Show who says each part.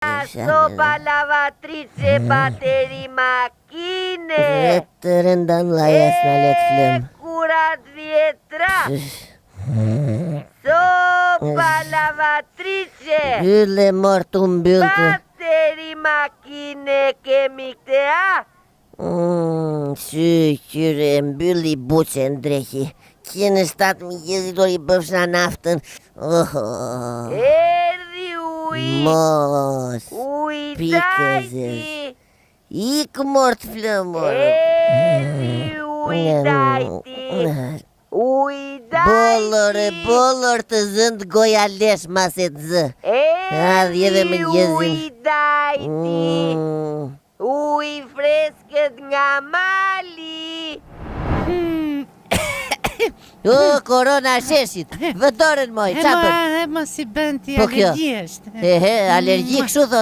Speaker 1: Sopa lavatrice bateri makine.
Speaker 2: Të rëndan lajas në letë flëm.
Speaker 1: Kurat vjetra. Sopa lavatrice.
Speaker 2: Bylle mort unë byllë të.
Speaker 1: Bateri makine kemi këtë a?
Speaker 2: Qyre mbylli buqe ndrehi. Qene 7.000 i bëfshna naftën.
Speaker 1: Erdi uj.
Speaker 2: Mos.
Speaker 1: Uj
Speaker 2: Pikezes.
Speaker 1: dajti.
Speaker 2: Ik mort flëmor.
Speaker 1: Erdi uj dajti. Uj dajti.
Speaker 2: Bolor të zënd goja lesh maset zë. Adhjeve më
Speaker 1: Erdi
Speaker 2: gjezin.
Speaker 1: uj dajti. Uj fresket nga mali.
Speaker 2: Korona sheshit. Vëdorën moj, qabër.
Speaker 3: Mos i bën ti
Speaker 2: Po kjo.
Speaker 3: alergji është.
Speaker 2: Alergji kështu thot.